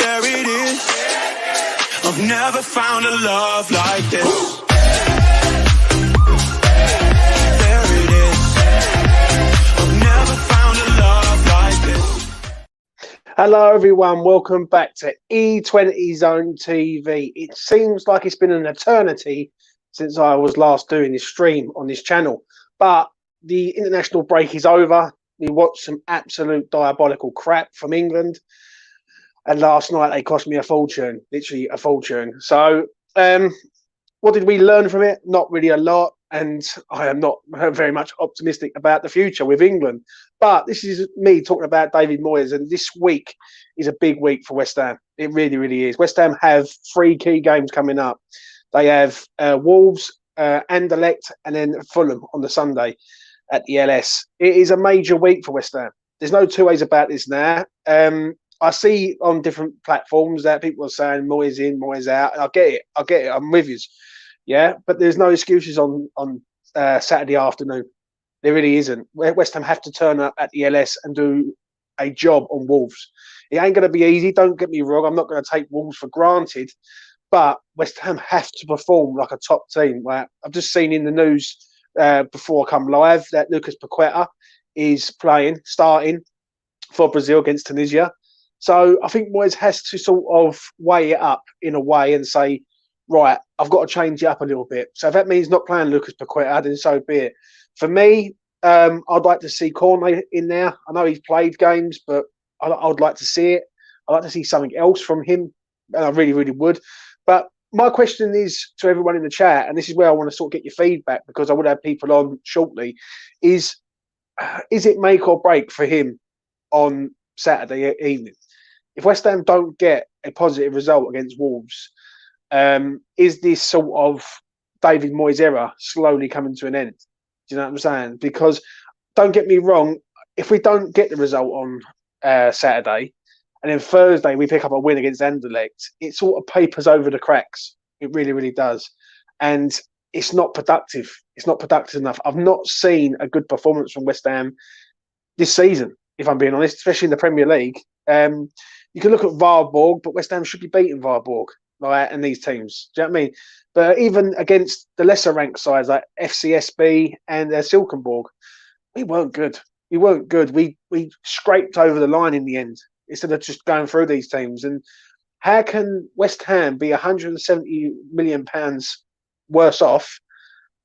there it is. I've never found a love like this. There it is. I've never found a love like this. Hello everyone, welcome back to E20 Zone TV. It seems like it's been an eternity since I was last doing this stream on this channel, but the international break is over. We watched some absolute diabolical crap from England, and last night they cost me a fortune, literally a fortune. So what did we learn from it? Not really a lot, and I am not very much optimistic about the future with England. But this is me talking about David Moyes, and this week is a big week for West Ham. It really, really is. West Ham have 3 key games coming up. They have Wolves, Anderlecht, and then Fulham on the Sunday at the LS. It is a major week for West Ham. There's no two ways about this now. I see on different platforms that people are saying Moyes in, Moyes out. I get it. I'm with you. Yeah, but there's no excuses on Saturday afternoon. There really isn't. West Ham have to turn up at the LS and do a job on Wolves. It ain't going to be easy. Don't get me wrong. I'm not going to take Wolves for granted. But West Ham have to perform like a top team. Right? I've just seen in the news before I come live that Lucas Paqueta is starting for Brazil against Tunisia. So I think Moyes has to sort of weigh it up in a way and say, right, I've got to change it up a little bit. So if that means not playing Lucas Paqueta, then so be it. For me, I'd like to see Cornet in there. I know he's played games, but I'd like to see it. I'd like to see something else from him, and I really, really would. But my question is to everyone in the chat, and this is where I want to sort of get your feedback, because I would have people on shortly, is it make or break for him on Saturday evening? If West Ham don't get a positive result against Wolves, is this sort of David Moyes era slowly coming to an end? Do you know what I'm saying? Because don't get me wrong, if we don't get the result on Saturday, and then Thursday we pick up a win against Anderlecht, it sort of papers over the cracks. It really, really does. And it's not productive. It's not productive enough. I've not seen a good performance from West Ham this season, if I'm being honest, especially in the Premier League. You can look at Varborg, but West Ham should be beating Varborg, like, and these teams. Do you know what I mean? But even against the lesser ranked sides like FCSB and Silkeborg, we weren't good. We weren't good. We scraped over the line in the end instead of just going through these teams. And how can West Ham be £170 million worse off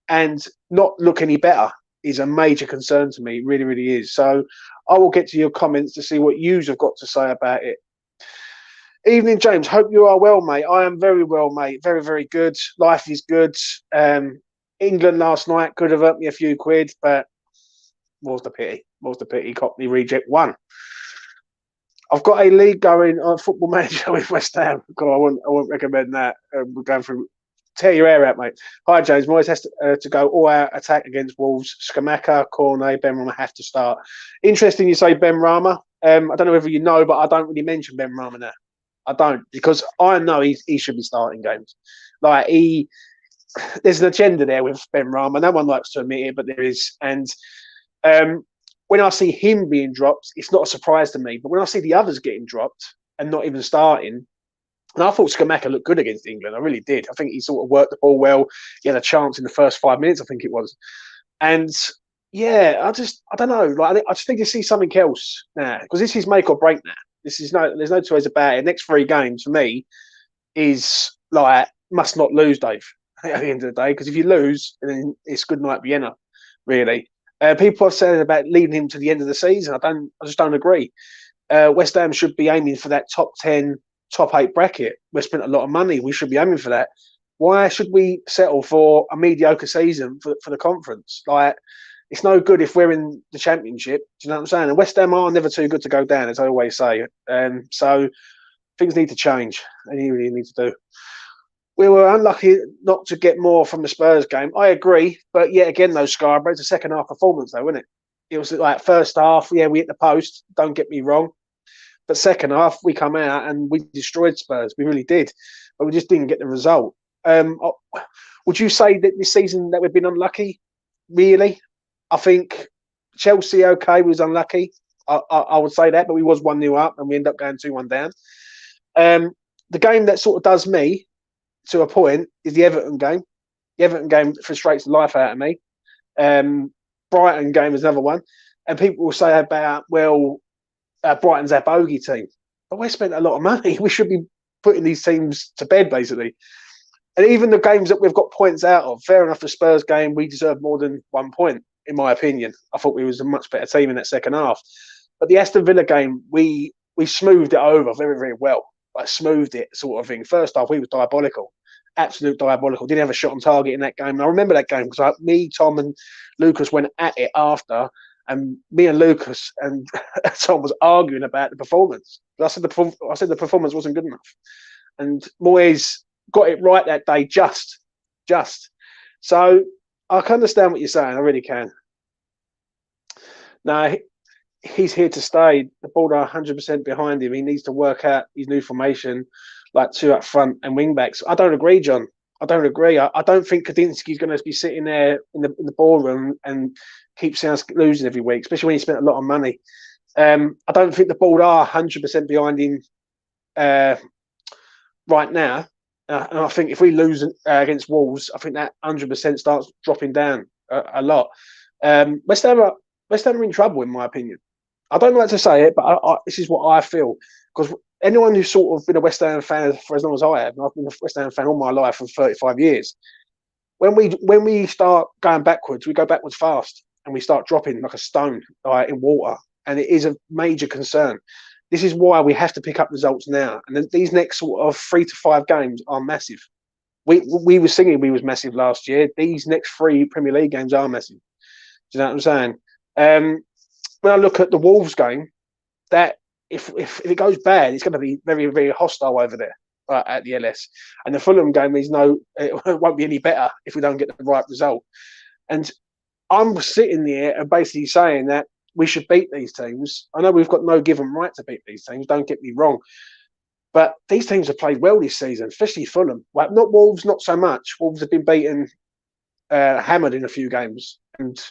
and not look any better is a major concern to me. It really, really is. So I will get to your comments to see what you have got to say about it. Evening, James. Hope you are well, mate. I am very well, mate. Very, very good. Life is good. England last night could have earned me a few quid, but what's the pity? What's the pity? Cockney reject 1. I've got a league going on Football Manager with West Ham. God, I won't recommend that. We're going through. Tear your hair out, mate. Hi, James. Moyes has to go all-out attack against Wolves. Skamaka, Cornet, Benrahma have to start. Interesting you say Benrahma. I don't know whether you know, but I don't really mention Benrahma now. I don't, because I know he should be starting games. Like, there's an agenda there with Benrahma. No one likes to admit it, but there is. And when I see him being dropped, it's not a surprise to me. But when I see the others getting dropped and not even starting, and I thought Skamaka looked good against England. I really did. I think he sort of worked the ball well. He had a chance in the first 5 minutes, I think it was. And yeah, I don't know. Like, I just need to see something else now, because this is make or break now. There's no two ways about it. The next 3 games for me is like must not lose, Dave. At the end of the day, because if you lose, then it's good night Vienna. Really, people are saying about leading him to the end of the season. I just don't agree. West Ham should be aiming for that top 10. Top 8 bracket. We've spent a lot of money. We should be aiming for that. Why should we settle for a mediocre season for the conference? Like, it's no good if we're in the championship. Do you know what I'm saying? And West Ham are never too good to go down, as I always say. So things need to change. They really need to do. We were unlucky not to get more from the Spurs game. I agree, but yet again, though, Scarborough, it's a second half performance, though, wasn't it? It was like first half, yeah, we hit the post. Don't get me wrong. But second half, we come out and we destroyed Spurs. We really did. But we just didn't get the result. Would you say that this season that we've been unlucky? Really? I think Chelsea, okay, was unlucky. I would say that, but we was 1-0 up and we ended up going 2-1 down. The game that sort of does me to a point is the Everton game. The Everton game frustrates the life out of me. Brighton game is another one. And people will say about, well, Brighton's our bogey team. But we spent a lot of money. We should be putting these teams to bed, basically. And even the games that we've got points out of, fair enough, the Spurs game, we deserved more than 1 point, in my opinion. I thought we was a much better team in that second half. But the Aston Villa game, we smoothed it over very, very well. Like smoothed it sort of thing. First half, we was diabolical. Absolute diabolical. Didn't have a shot on target in that game. And I remember that game because me, Tom, and Lucas went at it after, and me and Lucas and Tom was arguing about the performance. I said the performance wasn't good enough, and Moyes got it right that day. Just. So I can understand what you're saying. I really can. Now he's here to stay. The board are 100% behind him. He needs to work out his new formation, like 2 up front and wing backs. I don't agree, John. I don't agree. I don't think Kadinsky's going to be sitting there in the ballroom and keep Sounds losing every week, especially when he spent a lot of money. I don't think the board are 100% behind him right now. And I think if we lose against Wolves, I think that 100% starts dropping down a lot. West Ham are in trouble, in my opinion. I don't like to say it, but this is what I feel. Because anyone who's sort of been a West Ham fan for as long as I have, and I've been a West Ham fan all my life for 35 years, when we start going backwards, we go backwards fast, and we start dropping like a stone in water. And it is a major concern. This is why we have to pick up results now. And these next sort of 3 to 5 games are massive. We were singing we was massive last year. These next 3 Premier League games are massive. Do you know what I'm saying? When I look at the Wolves game, that if it goes bad, it's going to be very, very hostile over there at the LS. And the Fulham game it won't be any better if we don't get the right result. And I'm sitting there and basically saying that we should beat these teams. I know we've got no given right to beat these teams, don't get me wrong. But these teams have played well this season, especially Fulham. Like, not Wolves, not so much. Wolves have been beaten, hammered in a few games and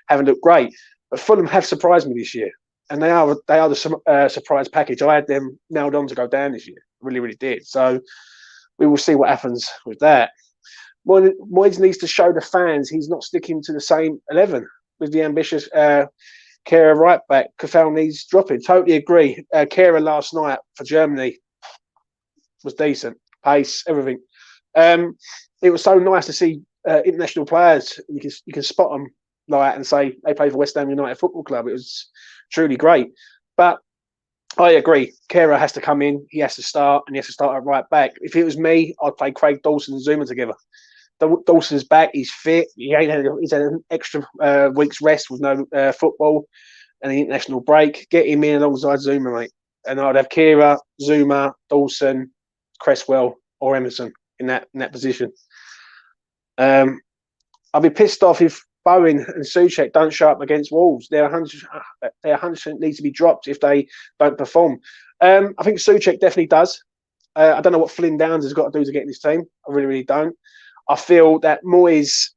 haven't looked great. But Fulham have surprised me this year. And they are the surprise package. I had them nailed on to go down this year. Really, really did. So we will see what happens with that. Moyes needs to show the fans he's not sticking to the same 11 with the ambitious Kehrer right back. Kafal needs dropping. Totally agree. Kehrer last night for Germany was decent. Pace, everything. It was so nice to see international players. You can spot them like and say they play for West Ham United Football Club. It was truly great. But I agree. Kehrer has to come in. He has to start, and he has to start at right back. If it was me, I'd play Craig Dawson and Zuma together. Dawson's back. He's fit. He's had an extra week's rest with no football and the international break. Get him in alongside Zuma, mate. And I'd have Kehrer, Zuma, Dawson, Cresswell, or Emerson in that position. I'll be pissed off if Bowen and Souček don't show up against Wolves. They're 100% need to be dropped if they don't perform. I think Souček definitely does. I don't know what Flynn Downs has got to do to get in this team. I really, really don't. I feel that Moyes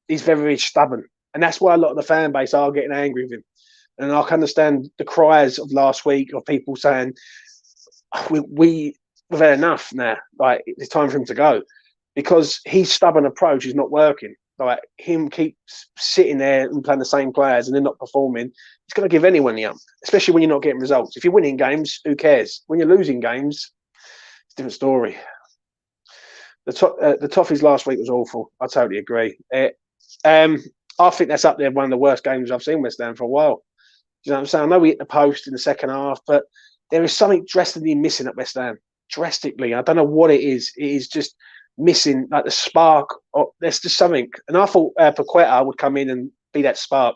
is very, very stubborn. And that's why a lot of the fan base are getting angry with him. And I can understand the cries of last week of people saying, we've had enough now. Like, it's time for him to go. Because his stubborn approach is not working. Like, him keep sitting there and playing the same players and they're not performing. It's going to give anyone the ump, especially when you're not getting results. If you're winning games, who cares? When you're losing games, it's a different story. The Toffees last week was awful. I totally agree. I think that's up there one of the worst games I've seen West Ham for a while. Do you know what I'm saying? I know we hit the post in the second half, but there is something drastically missing at West Ham. Drastically. I don't know what it is. It is just missing, like the spark. There's just something. And I thought Paqueta would come in and be that spark.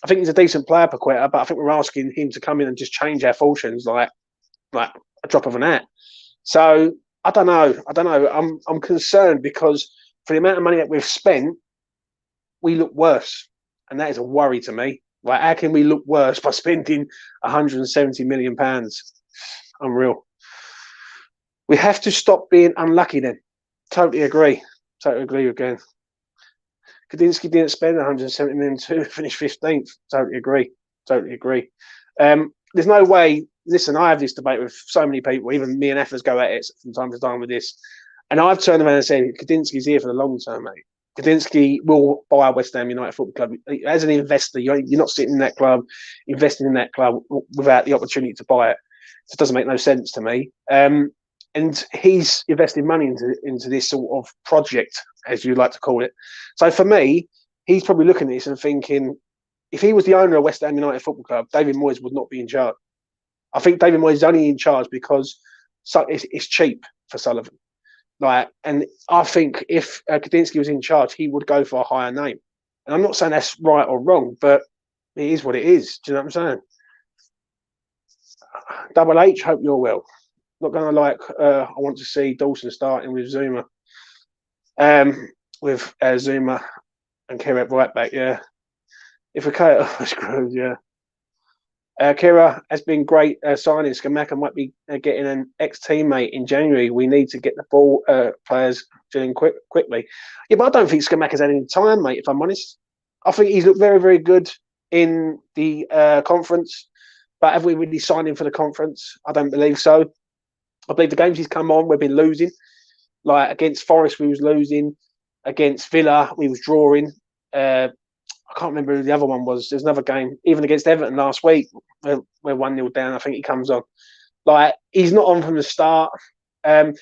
I think he's a decent player, Paqueta, but I think we're asking him to come in and just change our fortunes like a drop of an hat. So I don't know. I'm concerned because for the amount of money that we've spent, we look worse. And that is a worry to me. Like, how can we look worse by spending £170 million? Unreal. We have to stop being unlucky then. Totally agree. Totally agree again. Kadinsky didn't spend 170 million to finish 15th. Totally agree. There's no way listen, I have this debate with so many people, even me and Effers go at it from time to time with this. And I've turned around and said, Kadinsky's here for the long term, mate. Kadinsky will buy West Ham United Football Club. As an investor, you're not sitting in that club, investing in that club without the opportunity to buy it. It doesn't make no sense to me. And he's invested money into this sort of project, as you like to call it. So for me, he's probably looking at this and thinking, if he was the owner of West Ham United Football Club, David Moyes would not be in charge. I think David Moyes is only in charge because it's cheap for Sullivan. And I think if Kadinsky was in charge, he would go for a higher name. And I'm not saying that's right or wrong, but it is what it is. Do you know what I'm saying? Double H, hope you're well. Not going to I want to see Dawson starting with Zuma. With Zuma and Kira right back, yeah. If okay, screwed, yeah. Kira has been great signing. Skamaka might be getting an ex-teammate in January. We need to get the ball players doing quickly. Yeah, but I don't think Skamaka's had any time, mate, if I'm honest. I think he's looked very, very good in the conference. But have we really signed him for the conference? I don't believe so. I believe the games he's come on, we've been losing. Like against Forest, we was losing. Against Villa, we was drawing. I can't remember who the other one was. There's another game, even against Everton last week, we're 1-0 down. I think he comes on. He's not on from the start. And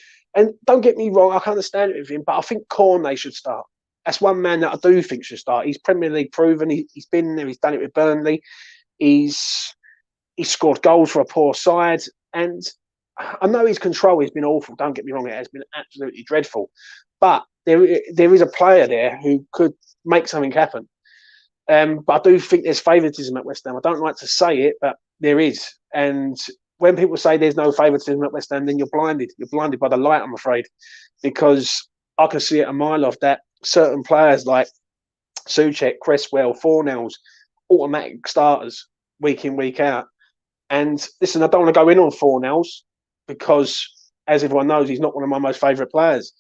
don't get me wrong, I can't understand it with him, but I think Cornet should start. That's one man that I do think should start. He's Premier League proven. He's been there. He's done it with Burnley. He's scored goals for a poor side. And I know his control has been awful. Don't get me wrong, it has been absolutely dreadful. But there is a player there who could make something happen. But I do think there's favouritism at West Ham. I don't like to say it, but there is. And when people say there's no favouritism at West Ham, then you're blinded. You're blinded by the light, I'm afraid. Because I can see it a mile off that certain players like Souček, Cresswell, Fornells, automatic starters week in, week out. And listen, I don't want to go in on Fornells because, as everyone knows, he's not one of my most favourite players.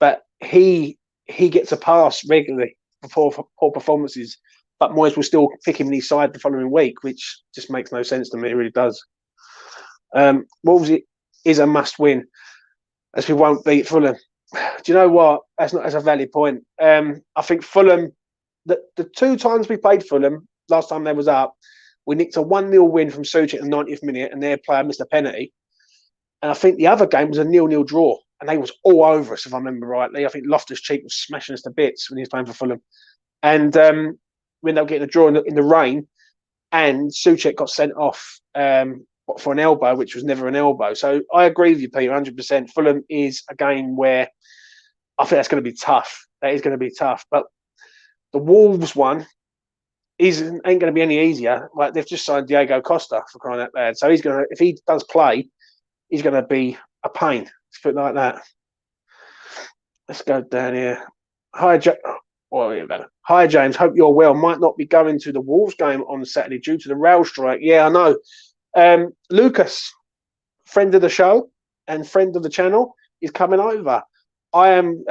But he gets a pass regularly for poor performances. But Moyes will still pick him in his side the following week, which just makes no sense to me. It really does. Wolves is a must-win, as we won't beat Fulham. Do you know what? That's a valid point. I think Fulham, the 2 times we played Fulham, last time they was up, we nicked a 1-0 win from Souček in the 90th minute, and their player missed a penalty. And I think the other game was a 0-0 draw, and they was all over us, if I remember rightly. I think Loftus-Cheek was smashing us to bits when he was playing for Fulham. And we ended up getting a draw in the rain, and Souček got sent off for an elbow, which was never an elbow. So I agree with you, Peter, 100%. Fulham is a game where I think that's going to be tough. That is going to be tough. But the Wolves one ain't going to be any easier. Like, they've just signed Diego Costa, for crying out loud. So he's going to, if he does play, he's going to be a pain. Let's put it like that. Let's go down here. Hi, James. Hope you're well. Might not be going to the Wolves game on Saturday due to the rail strike. Yeah, I know. Lucas, friend of the show and friend of the channel, is coming over. I am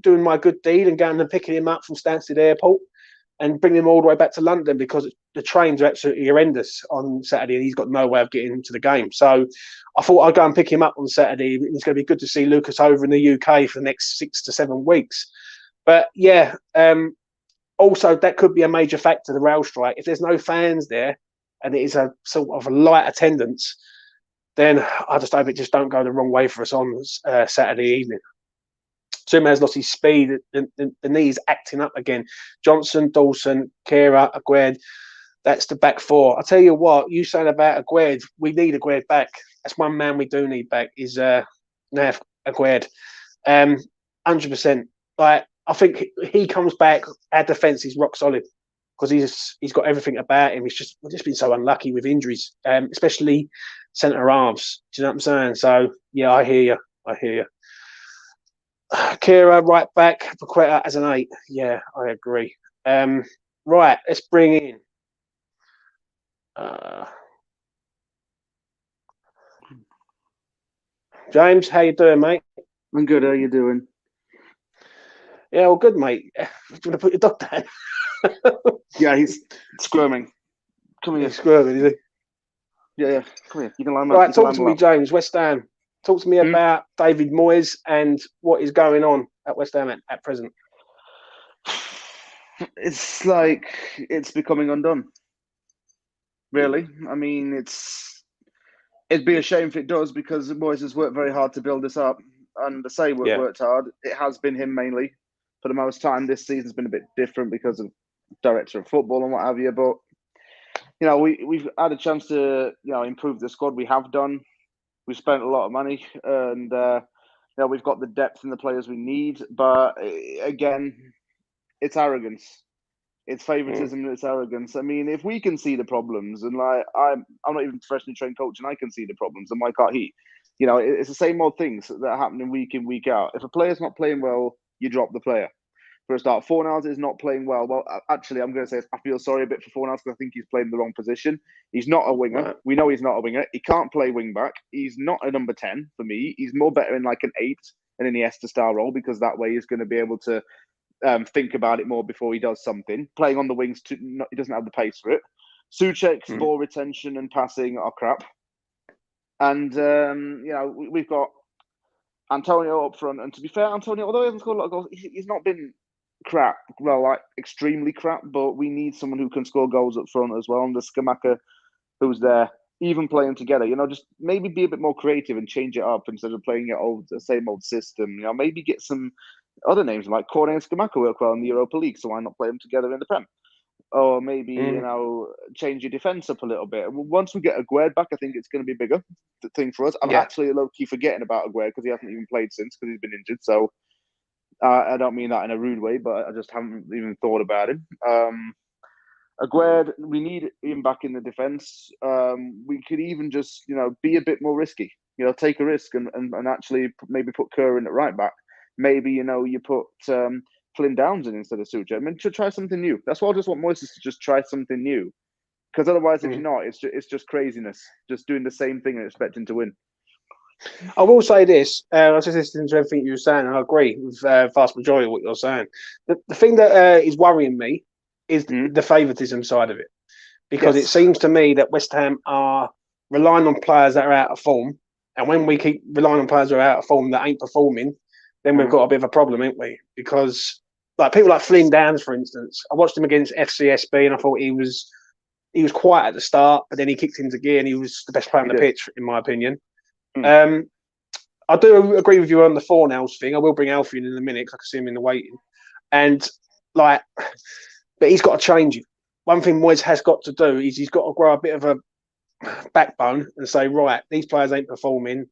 doing my good deed and going and picking him up from Stansted Airport and bringing him all the way back to London because the trains are absolutely horrendous on Saturday and he's got no way of getting to the game. So I thought I'd go and pick him up on Saturday. It's going to be good to see Lucas over in the UK for the next 6 to 7 weeks. But yeah, also that could be a major factor, the rail strike. If there's no fans there and it is a sort of a light attendance, then I just hope it just don't go the wrong way for us on Saturday evening. Zuma has lost his speed. The knee is acting up again. Johnson, Dawson, Kehrer, Aguerd. That's the back 4. I'll tell you what, you saying about Aguerd, we need Aguerd back. That's one man we do need back is Nav Aguerd. 100%. Like, I think he comes back, our defence is rock solid because he's got everything about him. We've just been so unlucky with injuries, especially centre halves. Do you know what I'm saying? So, yeah, I hear you. Kira, right back, Paqueta as an 8. Yeah, I agree. Right, let's bring in. James, how you doing, mate? I'm good. How you doing? Yeah, well, good, mate. Do you want to put your dog down? Yeah, he's squirming. Come here. He's squirming, is he? Yeah. Come here. You can line Right, you can talk line to them me, up. James. West Ham. Talk to me about David Moyes and what is going on at West Ham at present. It's like it's becoming undone. Really, I mean, it'd be a shame if it does because Moyes has worked very hard to build this up, and to say Yeah. worked hard. It has been him mainly for the most time. This season's been a bit different because of director of football and what have you. But we've had a chance to improve the squad. We have done. We've spent a lot of money, and we've got the depth in the players we need. But again, it's arrogance. It's favoritism and it's arrogance. I mean, if we can see the problems, and like I'm not even a professionally trained coach, and I can see the problems, and why can't he? It's the same old things that are happening week in, week out. If a player's not playing well, you drop the player. For a start, Fornals is not playing well. Well, actually, I'm going to say I feel sorry a bit for Fornals because I think he's playing the wrong position. He's not a winger. Right. We know he's not a winger. He can't play wing back. He's not a number 10 for me. He's more better in like an 8 and in the Iniesta style role because that way he's going to be able to think about it more before he does something. Playing on the wings, he doesn't have the pace for it. Souček's ball retention and passing are crap. And, we've got Antonio up front. And to be fair, Antonio, although he hasn't scored a lot of goals, he's not been crap. Well, like extremely crap, but we need someone who can score goals up front as well. And the Skamaka who's there, even playing together, just maybe be a bit more creative and change it up instead of playing the same old system. Maybe get some other names like Cornet and Skamaka work well in the Europa League, so why not play them together in the Prem? Or maybe, change your defence up a little bit. Once we get Aguerd back, I think it's going to be a bigger thing for us. I'm actually low-key forgetting about Aguerd because he hasn't even played since because he's been injured. So I don't mean that in a rude way, but I just haven't even thought about him. Aguerd, we need him back in the defence. We could even just, be a bit more risky. Take a risk and actually maybe put Kerr in at right back. Maybe, you put Flynn Downs in instead of Souček. I mean, to try something new. That's why I just want Moyes to just try something new. Because otherwise, if you're not, it's just craziness. Just doing the same thing and expecting to win. I will say this. I was just listening to everything you were saying, and I agree with vast majority of what you're saying. The thing that is worrying me is the favouritism side of it. Because it seems to me that West Ham are relying on players that are out of form. And when we keep relying on players that are out of form that ain't performing, then we've got a bit of a problem, ain't we? Because like people like Flynn Downs, for instance, I watched him against FCSB and I thought he was quiet at the start, but then he kicked into gear and he was the best player on the pitch, in my opinion. I do agree with you on the Fornals thing. I will bring Alfie in a minute because I can see him in the waiting. And but he's got to change it. One thing Moyes has got to do is he's got to grow a bit of a backbone and say, right, these players ain't performing,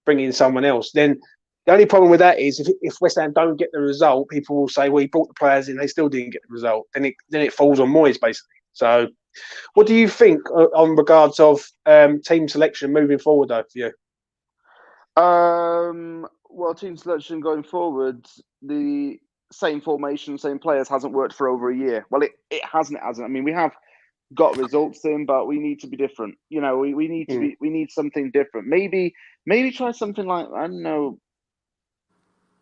bring in someone else. Then the only problem with that is if West Ham don't get the result, people will say, well, he brought the players in, they still didn't get the result. Then it falls on Moyes, basically. So what do you think on regards of team selection moving forward, though, for you? Well, team selection going forward, the same formation, same players hasn't worked for over a year. Well, it hasn't. I mean, we have got results in, but we need to be different. We need to we need something different. Maybe try something like, I don't know,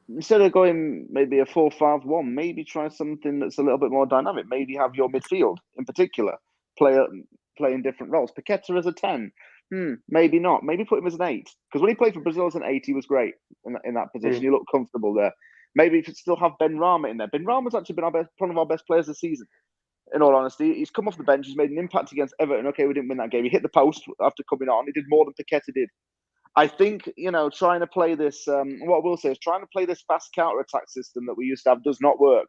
instead of going maybe a 4-5-1, maybe try something that's a little bit more dynamic. Maybe have your midfield in particular play in different roles. Paqueta as a 10. Maybe not. Maybe put him as an 8. Because when he played for Brazil as an 8, he was great in that position. He looked comfortable there. Maybe if you still have Ben Rama in there. Ben Rama's actually been one of our best players this season. In all honesty, he's come off the bench. He's made an impact against Everton. Okay, we didn't win that game. He hit the post after coming on. He did more than Paqueta did. I think, trying to play this, what I will say is trying to play this fast counter-attack system that we used to have does not work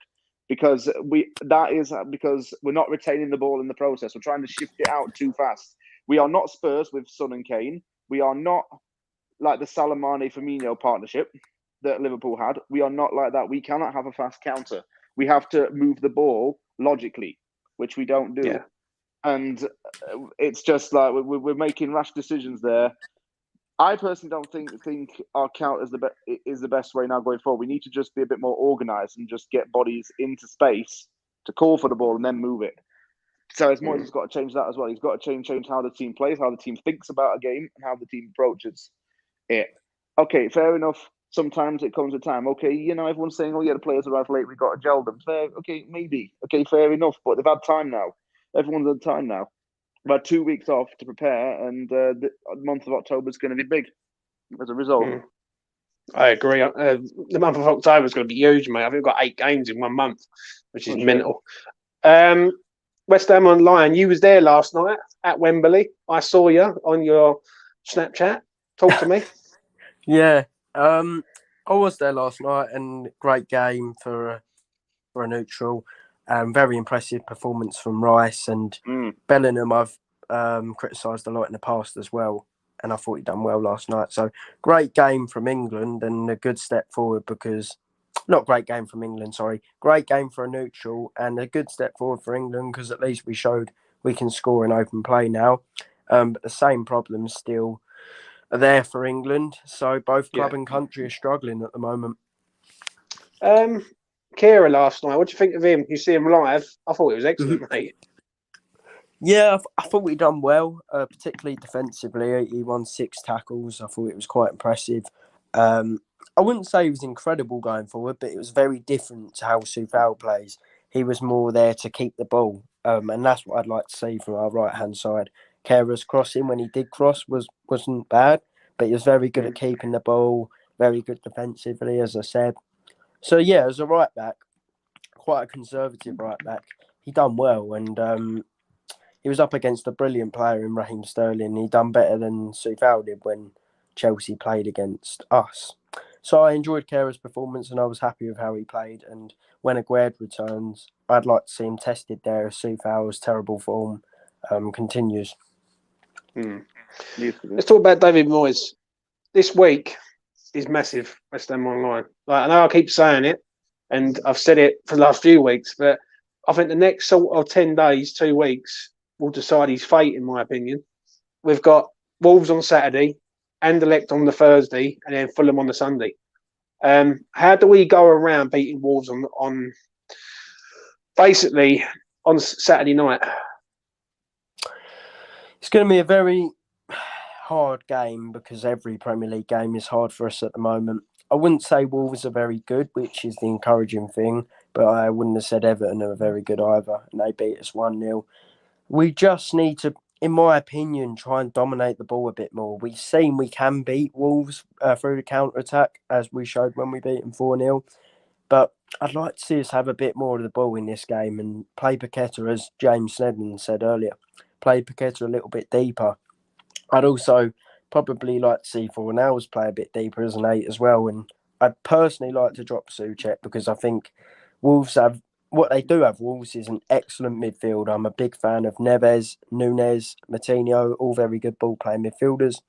because we're not retaining the ball in the process. We're trying to shift it out too fast. We are not Spurs with Son and Kane. We are not like the Salamane-Firmino partnership that Liverpool had. We are not like that. We cannot have a fast counter. We have to move the ball logically, which we don't do. Yeah. And it's just like we're making rash decisions there. I personally don't think our count is the best way now going forward. We need to just be a bit more organised and just get bodies into space to call for the ball and then move it. So Moyes has got to change that as well. He's got to change how the team plays, how the team thinks about a game, and how the team approaches it. Okay, fair enough. Sometimes it comes with time. Okay, everyone's saying, oh yeah, the players arrived late, we got to gel them. Fair, okay, maybe. Okay, fair enough. But they've had time now. Everyone's had time now. about 2 weeks off to prepare, and the month of October is going to be big as a result. I agree. The month of October is going to be huge, mate. I think we've got 8 games in 1 month, which is mental. West Ham Online, you was there last night at Wembley. I saw you on your Snapchat. Talk to me. Yeah, I was there last night, and great game for a neutral. Very impressive performance from Rice and Bellingham. I've criticised a lot in the past as well, and I thought he'd done well last night. So great game from England and a good step forward because. Not great game from England, sorry. Great game for a neutral and a good step forward for England because at least we showed we can score in open play now. But the same problems still are there for England. So both club and country are struggling at the moment. Kira last night, what do you think of him? You see him live? I thought he was excellent, mate. Yeah, I thought he done well, particularly defensively. He won 6 tackles. I thought it was quite impressive. I wouldn't say he was incredible going forward, but it was very different to how Soufal plays. He was more there to keep the ball, and that's what I'd like to see from our right-hand side. Kera's crossing, when he did cross, wasn't bad, but he was very good at keeping the ball, very good defensively, as I said. So, yeah, as a right-back, quite a conservative right-back, he done well, and he was up against a brilliant player in Raheem Sterling. He done better than Soufal did when Chelsea played against us. So I enjoyed Kera's performance and I was happy with how he played. And when Aguerd returns, I'd like to see him tested there as Soufal's terrible form continues. Let's talk about David Moyes. This week is massive, West Ham Online. Like, I know I keep saying it, and I've said it for the last few weeks, but I think the next sort of 10 days, 2 weeks, will decide his fate, in my opinion. We've got Wolves on Saturday, Anderlecht on the Thursday, and then Fulham on the Sunday. How do we go around beating Wolves on basically on Saturday night? It's going to be a very hard game because every Premier League game is hard for us at the moment. I wouldn't say Wolves are very good, which is the encouraging thing, but I wouldn't have said Everton are very good either, and they beat us 1-0. We just need to, in my opinion, try and dominate the ball a bit more. We've seen we can beat Wolves through the counter-attack, as we showed when we beat them 4-0. But I'd like to see us have a bit more of the ball in this game and play Paqueta, as James Snedden said earlier, play Paqueta a little bit deeper. I'd also probably like to see Fornals play a bit deeper as an 8 as well. And I'd personally like to drop Souček because I think Wolves have, what they do have, Wolves is an excellent midfield. I'm a big fan of Neves, Nunes, Matinho, all very good ball-playing midfielders.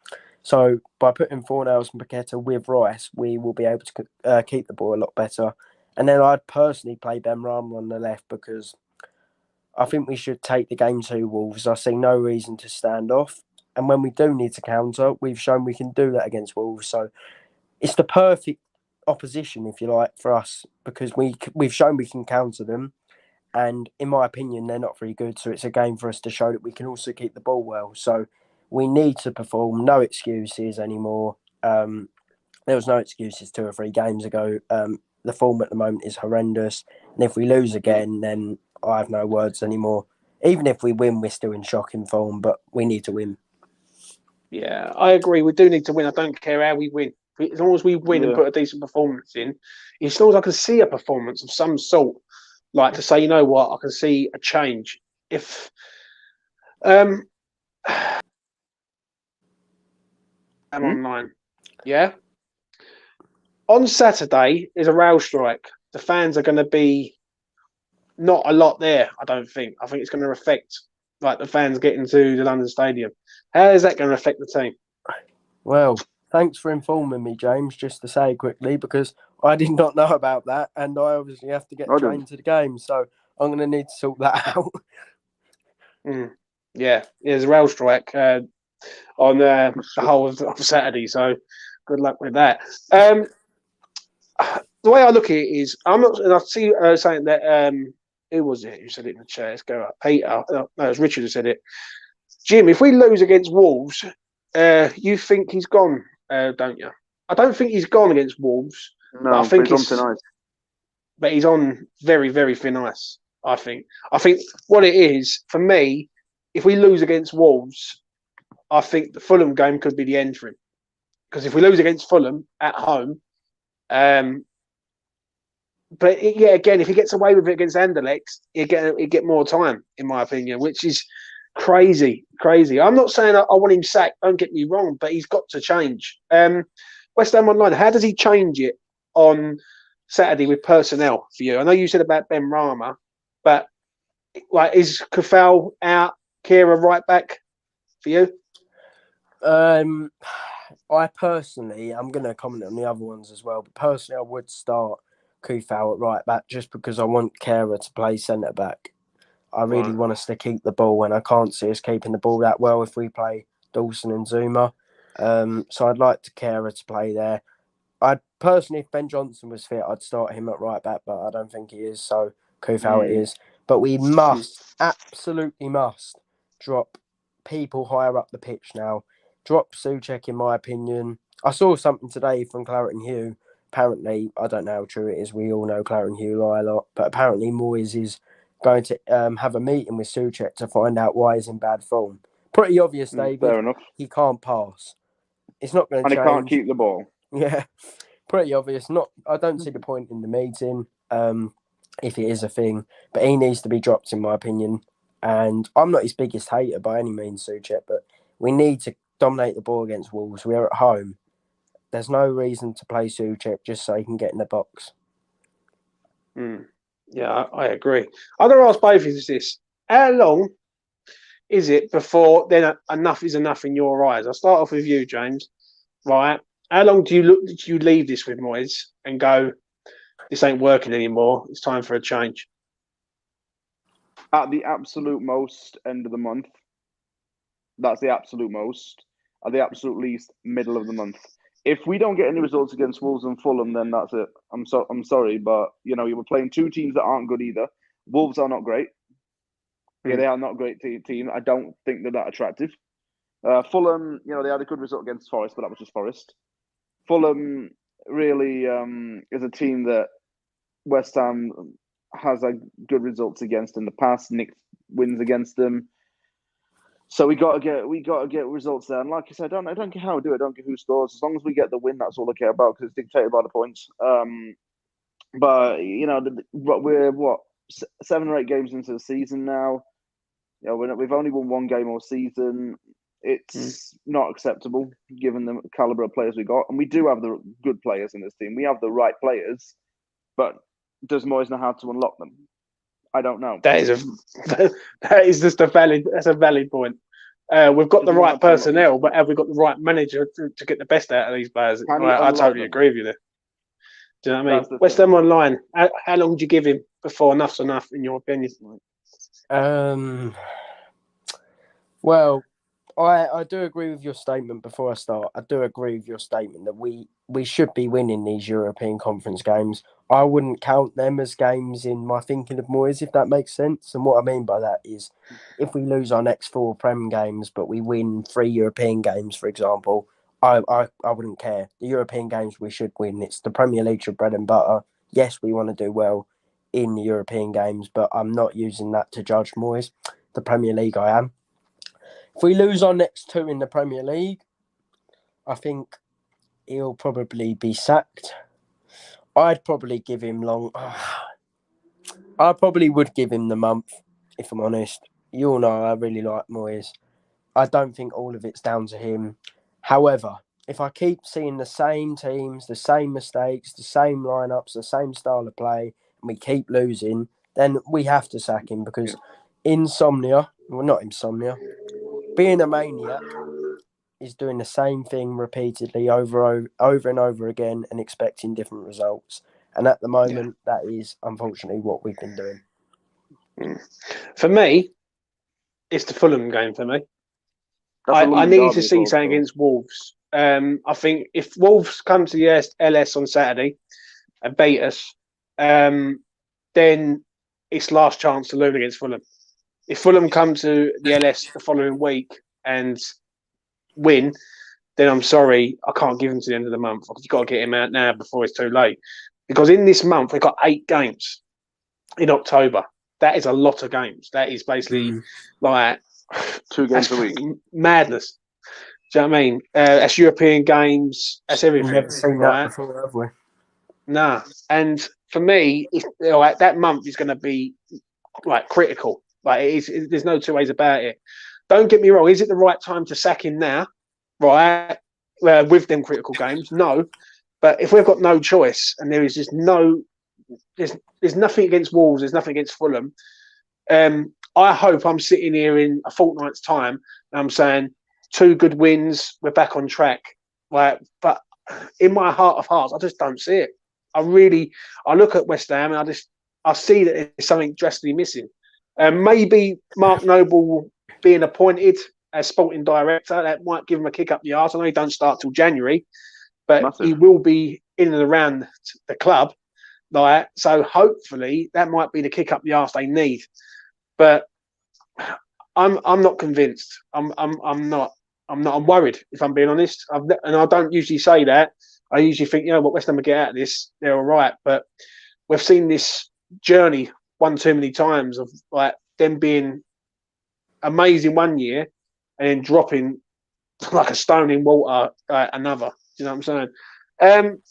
So by putting Fornals and Paqueta with Rice, we will be able to keep the ball a lot better. And then I'd personally play Ben Rama on the left because I think we should take the game to Wolves. I see no reason to stand off. And when we do need to counter, we've shown we can do that against Wolves. So it's the perfect opposition, if you like, for us because we've shown we can counter them. And in my opinion, they're not very good. So it's a game for us to show that we can also keep the ball well. So we need to perform. No excuses anymore. There was no excuses 2 or 3 games ago. The form at the moment is horrendous. And if we lose again, then I have no words anymore. Even if we win, we're still in shocking form, but we need to win. Yeah, I agree. We do need to win. I don't care how we win. As long as we win and put a decent performance in, as long as I can see a performance of some sort, like to say, you know what, I can see a change. If I'm online, yeah. On Saturday is a rail strike. The fans are going to be not a lot there. I don't think. I think it's going to affect like the fans getting to the London Stadium. How is that going to affect the team? Well, thanks for informing me, James, just to say quickly, because I did not know about that, and I obviously have to get trained to the game, so I'm going to need to sort that out. Yeah, there's a rail strike on the whole of Saturday, so good luck with that. The way I look at it is, I'm not, and I see saying that, who was it who said it in the chat? Let's go up. Peter. No, it was Richard who said it. Jim, if we lose against Wolves, you think he's gone, don't you? I don't think he's gone against Wolves. No, but I think he's on thin ice. But he's on very, very thin ice, I think. I think what it is, for me, if we lose against Wolves, I think the Fulham game could be the end for him. Because if we lose against Fulham at home, again, if he gets away with it against Anderlecht, he'll get more time, in my opinion, which is crazy. I'm not saying I want him sacked. Don't get me wrong, but he's got to change. West Ham Online. How does he change it on Saturday with personnel for you? I know you said about Ben Rama, but like, is Kafal out? Kira right back for you? I personally, I'm going to comment on the other ones as well, but personally, I would start Kufal at right back just because I want Kira to play centre back. I really want us to keep the ball, and I can't see us keeping the ball that well if we play Dawson and Zuma. So I'd like Kira to play there. I'd personally, if Ben Johnson was fit, I'd start him at right back, but I don't think he is, so Kufal it is. But we absolutely must drop people higher up the pitch now. Drop Souček, in my opinion. I saw something today from Claret and Hugh. Apparently, I don't know how true it is. We all know Claret and Hugh lie a lot. But apparently, Moyes is going to have a meeting with Souček to find out why he's in bad form. Pretty obvious, David. Fair enough. He can't pass. It's not going to change. And he can't keep the ball. Yeah, pretty obvious. I don't see the point in the meeting if it is a thing. But he needs to be dropped, in my opinion. And I'm not his biggest hater by any means, Souček, but we need to dominate the ball against Wolves. We are at home. There's no reason to play Souček just so he can get in the box. Yeah, I agree. I'm going to ask both of you this. How long is it before then enough is enough in your eyes? I'll start off with you, James. Right. How long do you leave this with Moyes and go, this ain't working anymore, it's time for a change? At the absolute most, end of the month. That's the absolute most. At the absolute least, middle of the month. If we don't get any results against Wolves and Fulham, then that's it. I'm sorry, but you were playing two teams that aren't good either. Wolves are not great. Yeah, they are not a great team. I don't think they're that attractive. Fulham, they had a good result against Forest, but that was just Forest. Fulham really is a team that West Ham has had good results against in the past. Nick wins against them. So we got to get results there. And like I said, I don't care how we do it. I don't care who scores. As long as we get the win, that's all I care about because it's dictated by the points. But we're 7 or 8 games into the season now. We've only won one game all season. It's not acceptable given the caliber of players we got, and we do have the good players in this team. We have the right players, but does Moyes know how to unlock them? I don't know. That is just a valid point. We've got the right personnel, but have we got the right manager to get the best out of these players? I totally agree with you there. Do you know what I mean? West Ham Online. How long do you give him before enough's enough, in your opinion? Well, I do agree with your statement before I start. I do agree with your statement that we should be winning these European Conference games. I wouldn't count them as games in my thinking of Moyes, if that makes sense. And what I mean by that is if we lose our next 4 Prem games, but we win 3 European games, for example, I wouldn't care. The European games we should win. It's the Premier League's bread and butter. Yes, we want to do well in the European games, but I'm not using that to judge Moyes. The Premier League I am. If we lose our next 2 in the Premier League, I think he'll probably be sacked. I'd probably give him I probably would give him the month, if I'm honest. You all know I really like Moyes. I don't think all of it's down to him. However, if I keep seeing the same teams, the same mistakes, the same lineups, the same style of play, and we keep losing, then we have to sack him because being a maniac is doing the same thing repeatedly over and over again and expecting different results. And at the moment, that is unfortunately what we've been doing. For me, it's the Fulham game for me. I need to see something against Wolves. I think if Wolves come to the LS on Saturday and beat us, then it's last chance to lose against Fulham. If Fulham come to the LS the following week and win, then I'm sorry, I can't give him to the end of the month. You've got to get him out now before it's too late. Because in this month, we've got 8 games in October. That is a lot of games. That is basically like 2 games That's a week. madness. Do you know what I mean? That's European games. That's We've everything, never seen that right? before, have we? Nah. And for me, like, that month is going to be like critical. Like, there's no two ways about it. Don't get me wrong. Is it the right time to sack him now? Right. With them critical games? No. But if we've got no choice and there is just there's nothing against Wolves, there's nothing against Fulham. I hope I'm sitting here in a fortnight's time and I'm saying 2 good wins, we're back on track. Like, but in my heart of hearts, I just don't see it. I look at West Ham and I see that there's something drastically missing. Maybe Mark Noble being appointed as sporting director, that might give him a kick up the arse. I know he don't start till January, but Massive. he will be in and around the club. Like, so hopefully that might be the kick up the arse they need. But I'm not convinced. I'm not. I'm worried, if I'm being honest. And I don't usually say that. I usually think, what West Ham will get out of this, they're all right. But we've seen this journey one too many times of like them being amazing one year and then dropping like a stone in water another. Do you know what I'm saying?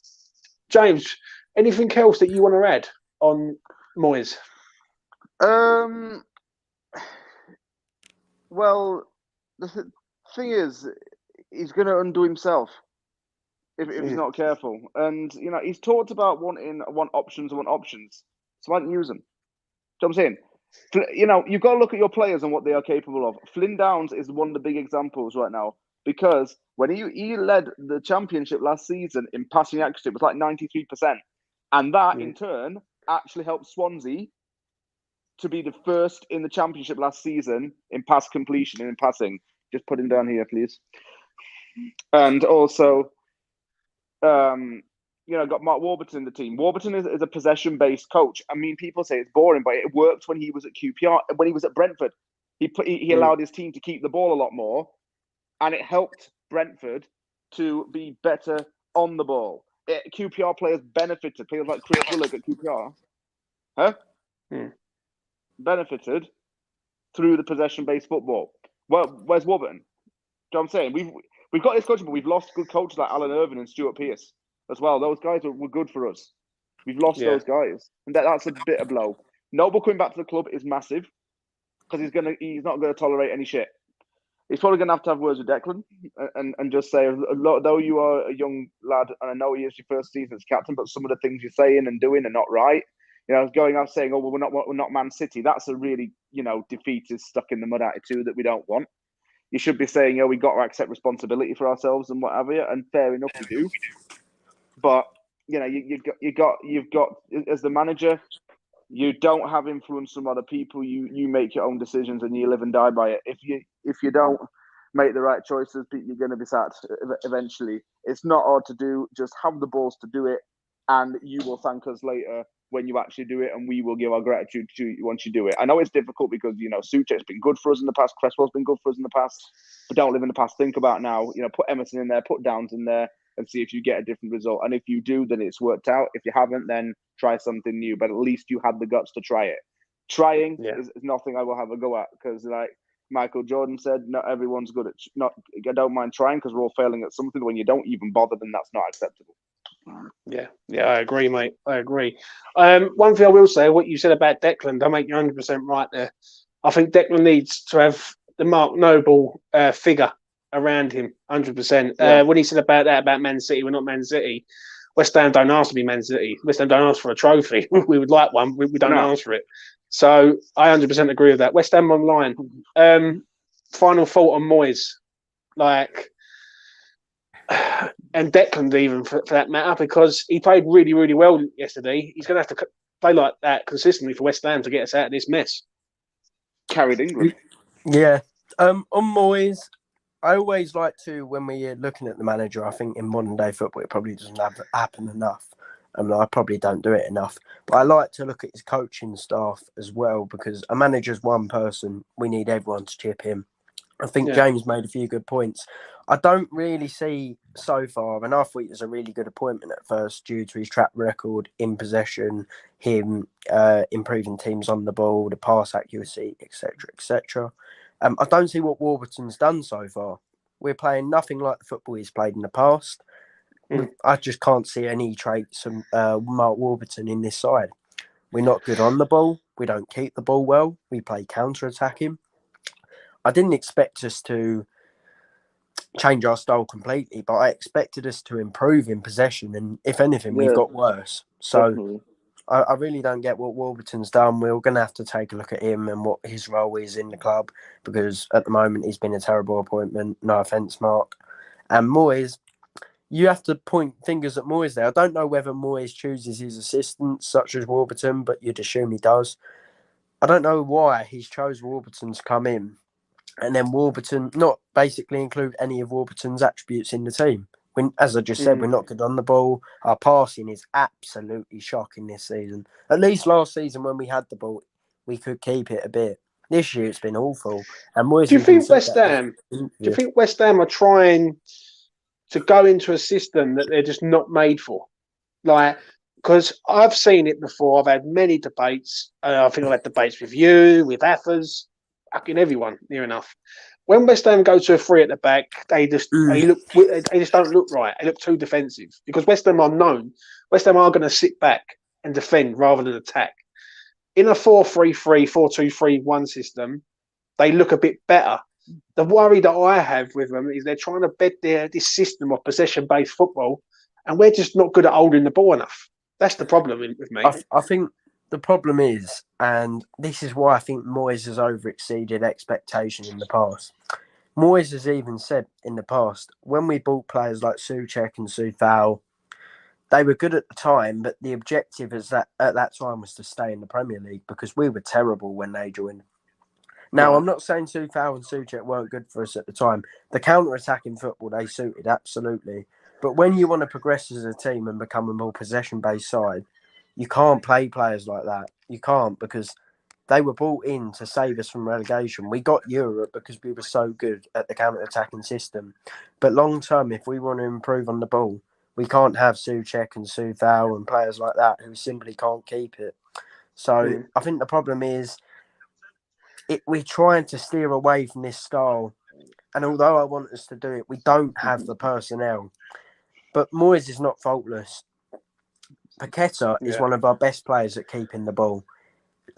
James, anything else that you want to add on Moyes? Well, the thing is, he's going to undo himself if he's not careful. And he's talked about wanting options. So why don't you use them? Do you know what I'm saying? You've got to look at your players and what they are capable of. Flynn Downs is one of the big examples right now because when he led the championship last season in passing accuracy, it was like 93%. And that, in turn, actually helped Swansea to be the first in the championship last season in pass completion and in passing. Just put him down here, please. And also, got Mark Warburton in the team. Warburton is a possession-based coach. I mean, people say it's boring, but it worked when he was at QPR. When he was at Brentford, he allowed his team to keep the ball a lot more, and it helped Brentford to be better on the ball. QPR players benefited. Players like Chris Willock at QPR, benefited through the possession-based football. Well, where's Warburton? Do you know what I'm saying? We've got this coach, but we've lost good coaches like Alan Irvine and Stuart Pearce as well. Those guys were good for us. We've lost those guys, and that's a bitter blow. Noble coming back to the club is massive because he's not going to tolerate any shit. He's probably going to have words with Declan and just say, though you are a young lad, and I know he is your first season as captain, but some of the things you're saying and doing are not right. Going out saying, "Oh, well, we're not Man City." That's a really, defeatist, stuck in the mud attitude that we don't want. You should be saying, we got to accept responsibility for ourselves and whatever, and fair enough, we do. But you've got as the manager, you don't have influence from other people. You make your own decisions and you live and die by it. If you don't make the right choices, you're going to be sacked eventually. It's not hard to do. Just have the balls to do it, and you will thank us later when you actually do it, and we will give our gratitude to you once you do it. I know it's difficult because Souček's been good for us in the past, Cresswell's been good for us in the past, but don't live in the past. Think about now. Put Emerson in there, put Downs in there, and see if you get a different result. And if you do, then it's worked out. If you haven't, then try something new. But at least you had the guts to try it. Trying is nothing I will have a go at because, like Michael Jordan said, not everyone's good at. I don't mind trying because we're all failing at something. When you don't even bother, then that's not acceptable. Yeah, I agree, mate. I agree. One thing I will say, what you said about Declan, I make you 100% right there. I think Declan needs to have the Mark Noble figure around him, 100%. When he said about Man City, we're not Man City. West Ham don't ask to be Man City. West Ham don't ask for a trophy. We would like one. We don't ask for it. So I 100% agree with that. West Ham online. Final thought on Moyes. And Declan even for that matter, because he played really, really well yesterday. He's going to have to play like that consistently for West Ham to get us out of this mess. Carried England. Yeah. On Moyes, I always like to, when we're looking at the manager, I think in modern day football, it probably doesn't happen enough. I probably don't do it enough. But I like to look at his coaching staff as well, because a manager's one person. We need everyone to chip in. I think James made a few good points. I don't really see so far, and I thought it was a really good appointment at first due to his track record in possession, him improving teams on the ball, the pass accuracy, etc., etc. I don't see what Warburton's done so far. We're playing nothing like the football he's played in the past. I just can't see any traits of Mark Warburton in this side. We're not good on the ball. We don't keep the ball well. We play counter-attacking. I didn't expect us to change our style completely, but I expected us to improve in possession. And if anything, we've got worse. So Definitely. I really don't get what Warburton's done. We're going to have to take a look at him and what his role is in the club, because at the moment he's been a terrible appointment. No offence, Mark. And Moyes, you have to point fingers at Moyes there. I don't know whether Moyes chooses his assistants, such as Warburton, but you'd assume he does. I don't know why he's chose Warburton to come in, and then Warburton not basically include any of Warburton's attributes in the team. When, as I just said, we're not good on the ball. Our passing is absolutely shocking this season. At least last season when we had the ball, we could keep it a bit. This year it's been awful. And Moyes Do you even think said West that Ham? in the Do you interview. think West Ham are trying to go into a system that they're just not made for? Like, because I've seen it before. I've had many debates. I think I've had debates with you, with Athers, fucking everyone near enough. When West Ham go to a three at the back, they just don't look right. They look too defensive because West Ham are known. West Ham are going to sit back and defend rather than attack. In a 4-3-3, 4-2-3-1 system, they look a bit better. The worry that I have with them is they're trying to bed this system of possession-based football, and we're just not good at holding the ball enough. That's the problem with me. I think the problem is, and this is why I think Moyes has over-exceeded expectation in the past. Moyes has even said in the past, when we bought players like Souček and Soufal, they were good at the time, but the objective is that at that time was to stay in the Premier League because we were terrible when they joined. Now, I'm not saying Soufal and Souček weren't good for us at the time. The counter-attacking football, they suited, absolutely. But when you want to progress as a team and become a more possession-based side, you can't play players like that. You can't, because they were brought in to save us from relegation. We got Europe because we were so good at the counter-attacking system. But long-term, if we want to improve on the ball, we can't have Souček and Soufal and players like that who simply can't keep it. So I think the problem is we're trying to steer away from this style. And although I want us to do it, we don't have the personnel. But Moyes is not faultless. Paqueta is one of our best players at keeping the ball.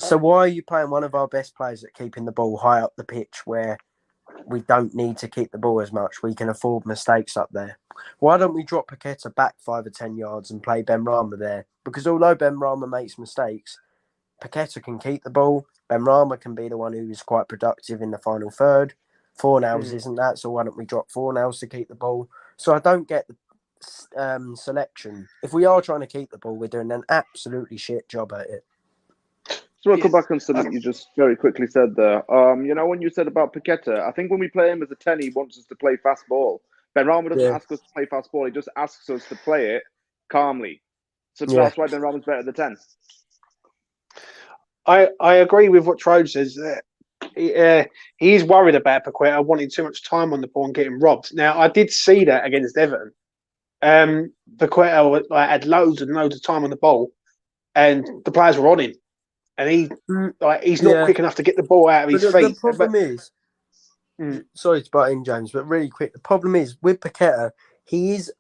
So why are you playing one of our best players at keeping the ball high up the pitch where we don't need to keep the ball as much? We can afford mistakes up there. Why don't we drop Paqueta back 5 or 10 yards and play Benrahma there? Because although Benrahma makes mistakes, Paqueta can keep the ball. Benrahma can be the one who is quite productive in the final third. Fornals isn't that, so why don't we drop Fornals to keep the ball? So I don't get the selection. If we are trying to keep the ball, we're doing an absolutely shit job at it. So I'll come back on something you just very quickly said there. When you said about Paqueta, I think when we play him as a 10, he wants us to play fast ball. Benrahma doesn't ask us to play fast ball. He just asks us to play it calmly. So that's why Benrahma's better than 10. I agree with what Trode says. He is worried about Paqueta wanting too much time on the ball and getting robbed. Now, I did see that against Everton. Paqueta had loads and loads of time on the ball, and the players were on him. And he's not quick enough to get the ball out of his feet. The problem is, sorry to butt in, James, but really quick. The problem is with Paqueta,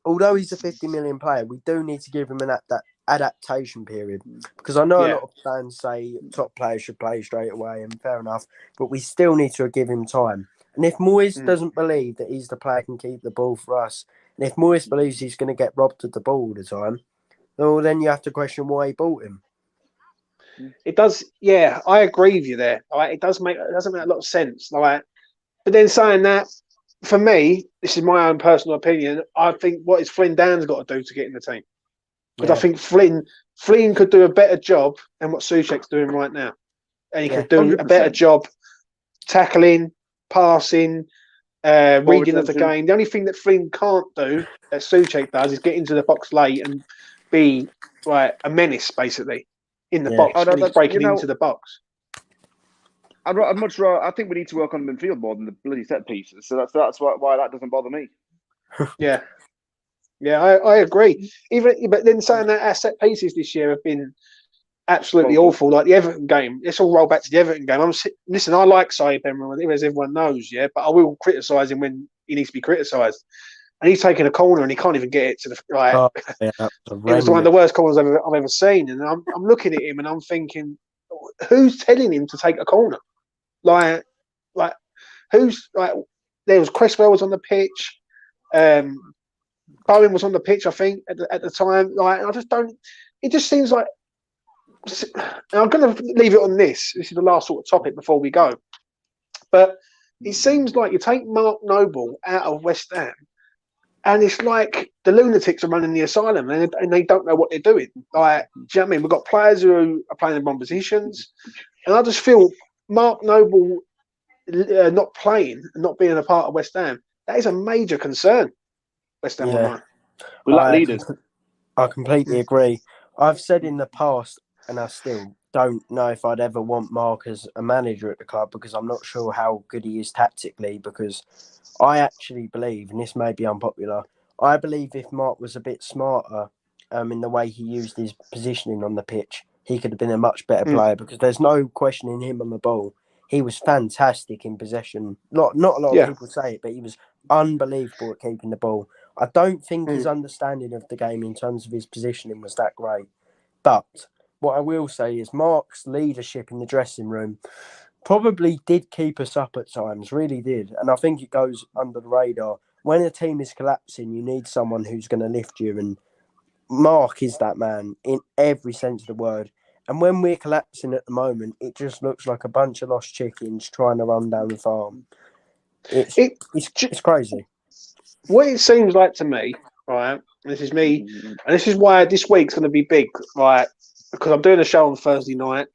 although he's a 50 million player, we do need to give him that adaptation period. Because I know a lot of fans say top players should play straight away, and fair enough, but we still need to give him time. And if Moyes doesn't believe that he's the player who can keep the ball for us, and if Moyes believes he's going to get robbed of the ball all the time, well, then you have to question why he bought him. It does, yeah. I agree with you there. It doesn't make a lot of sense. But then saying that, for me, this is my own personal opinion. I think what is Flynn Dan's got to do to get in the team, because I think Flynn could do a better job than what Souček's doing right now, and he could do 100%. a better job tackling, passing, reading of the game. The only thing that Flynn can't do that Souček does is get into the box late and be a menace, basically. In the box, when he's breaking into the box. I'd much rather. I think we need to work on the midfield more than the bloody set pieces. So that's why that doesn't bother me. Yeah, I agree. But then saying that our set pieces this year have been absolutely awful. Like the Everton game, let's all roll back to the Everton game. Listen, I like Saeed Benrahma, as everyone knows, yeah, but I will criticise him when he needs to be criticised. And he's taking a corner and he can't even get it to the right. Oh, yeah, It was one of the worst corners I've ever seen. And I'm looking at him and I'm thinking, who's telling him to take a corner? Like who's like? There was Cresswell was on the pitch. Bowen was on the pitch, I think, at the time. Like, I just don't. It just seems like. I'm going to leave it on this. This is the last sort of topic before we go. But it seems like you take Mark Noble out of West Ham, and it's like the lunatics are running the asylum, and they don't know what they're doing. Like, do you know what I mean? We've got players who are playing in wrong positions, and I just feel Mark Noble not playing and not being a part of West Ham, that is a major concern. West Ham online. We lack leaders. I completely agree. I've said in the past, and I still don't know if I'd ever want Mark as a manager at the club because I'm not sure how good he is tactically. Because I actually believe, and this may be unpopular, I believe if Mark was a bit smarter in the way he used his positioning on the pitch, he could have been a much better player because there's no questioning him on the ball. He was fantastic in possession. Not a lot of people say it, but he was unbelievable at keeping the ball. I don't think his understanding of the game in terms of his positioning was that great. But what I will say is Mark's leadership in the dressing room probably did keep us up at times, really did. And I think it goes under the radar. When a team is collapsing, you need someone who's going to lift you. And Mark is that man in every sense of the word. And when we're collapsing at the moment, it just looks like a bunch of lost chickens trying to run down the farm. It's crazy. What it seems like to me, right? This is me, and this is why this week's going to be big, right? Because I'm doing a show on Thursday night,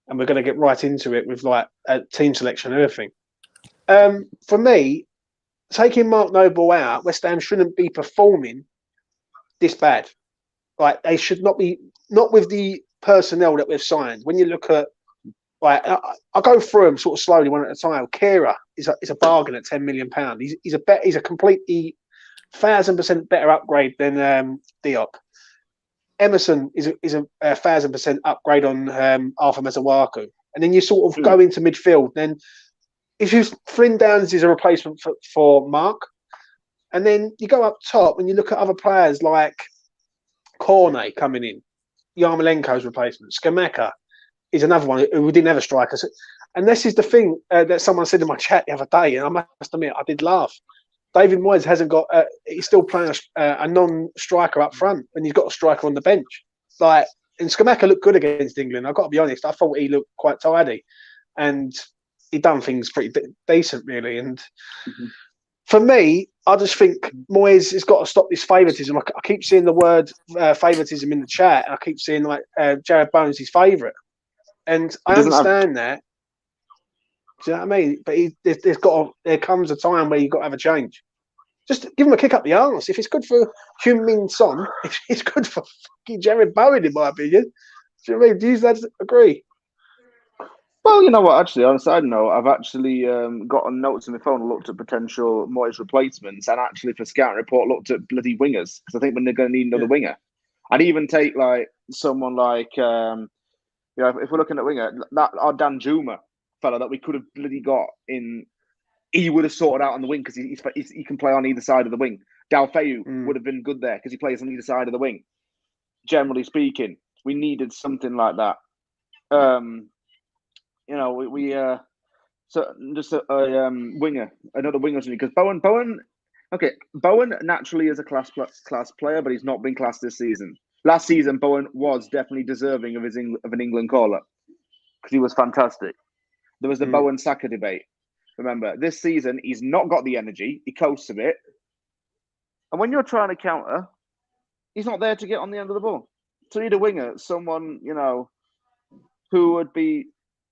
and we're going to get right into it with like a team selection and everything. For me, taking Mark Noble out, West Ham shouldn't be performing this bad. Like they should not be, not with the personnel that we've signed. When you look at, like, I'll go through them sort of slowly one at a time. Kehrer is a bargain at £10 million. He's a completely 1,000% better upgrade than Diop. Emerson is a 1,000% upgrade on Arthur Masuaku. And then you sort of go into midfield. Then if you Flynn Downs is a replacement for Mark, and then you go up top and you look at other players like Cornet coming in, Yarmolenko's replacement, Skameka is another one who didn't have a striker. And this is the thing that someone said in my chat the other day, and I must admit I did laugh. David Moyes hasn't got. He's still playing a non-striker up front, and he's got a striker on the bench. Like, and Skameka looked good against England. I've got to be honest. I thought he looked quite tidy, and he done things pretty decent, really. And for me, I just think Moyes has got to stop this favouritism. I keep seeing the word favouritism in the chat, and I keep seeing like Jared Bowen's his favourite, and I understand that. Do you know what I mean? But there comes a time where you've got to have a change. Just give him a kick up the arse. If it's good for Heung-min Son, it's good for fucking Jared Bowen, in my opinion. Do you know what I mean? Do you guys agree? Well, you know what? Actually, on a side note, I've actually got on notes on my phone and looked at potential Moyes replacements, and actually for Scout Report looked at bloody wingers because I think when they're going to need another winger, I'd even take like someone like if we're looking at winger, that our Dan Juma fella that we could have bloody got in, he would have sorted out on the wing because he can play on either side of the wing. Dalfeu would have been good there because he plays on either side of the wing. Generally speaking, we needed something like that. So just a winger, another winger, because Bowen naturally is a class player, but he's not been class this season. Last season, Bowen was definitely deserving of an England call up because he was fantastic. There was the Bowen Saka debate. Remember, this season he's not got the energy. He coasts a bit, and when you're trying to counter, he's not there to get on the end of the ball. So you need a winger, someone who would be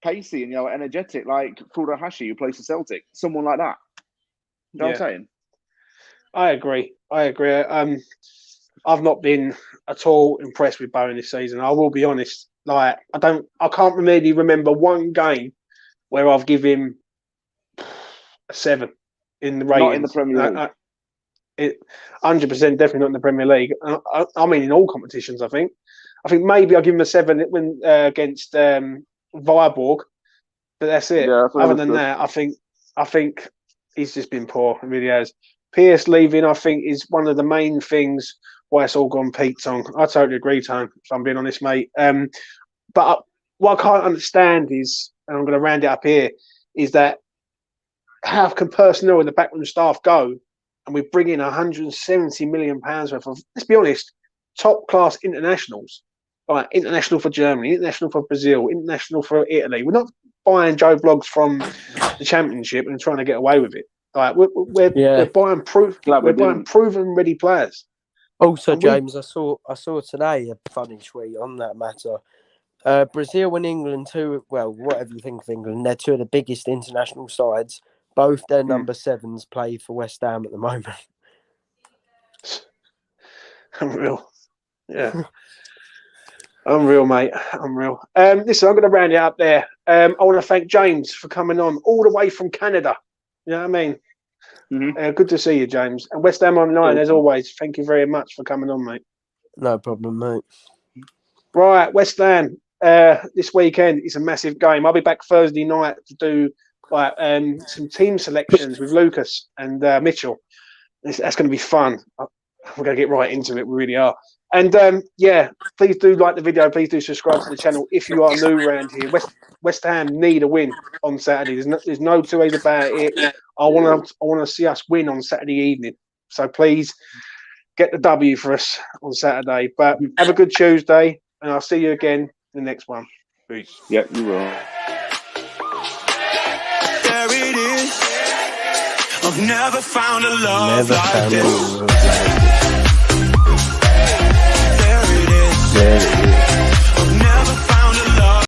pacey and energetic, like Furuhashi, who plays for Celtic, someone like that. You know what I'm saying? I agree. I've not been at all impressed with Bowen this season. I will be honest. Like, I can't really remember one game where I've given him a 7 in the ratings. Not in the Premier League. 100% definitely not in the Premier League. I mean, in all competitions, I think. I think maybe I'll give him a 7 when against Viborg, but that's it. Yeah, Other than that, I think he's just been poor. It really has. Pierce leaving, I think, is one of the main things why it's all gone peaked on. I totally agree, Tone, if I'm being honest, mate. But what I can't understand is, and I'm going to round it up here, is that how can personnel in the backroom staff go and we bring in £170 million worth of, let's be honest, top class internationals, like international for Germany, international for Brazil, international for Italy. We're not buying Joe Bloggs from the Championship and trying to get away with it. Like we're buying proven ready players. Also, James, I saw today a funny tweet on that matter. Brazil and England, whatever you think of England, they're two of the biggest international sides. Both their number 7s play for West Ham at the moment. Unreal. Yeah. Unreal, mate. Unreal. Listen, I'm going to round it up there. I want to thank James for coming on all the way from Canada. You know what I mean? Mm-hmm. Good to see you, James. And West Ham Online, as always, thank you very much for coming on, mate. No problem, mate. Right, West Ham. This weekend is a massive game. I'll be back Thursday night to do some team selections with Lucas and Mitchell. That's going to be fun. We're going to get right into it. We really are. And please do like the video. Please do subscribe to the channel if you are new around here. West Ham need a win on Saturday. There's no two ways about it. I want to see us win on Saturday evening. So please get the W for us on Saturday. But have a good Tuesday, and I'll see you again in the next one. Peace. Yep, you will. There it is. I've never found a love like this. There it is.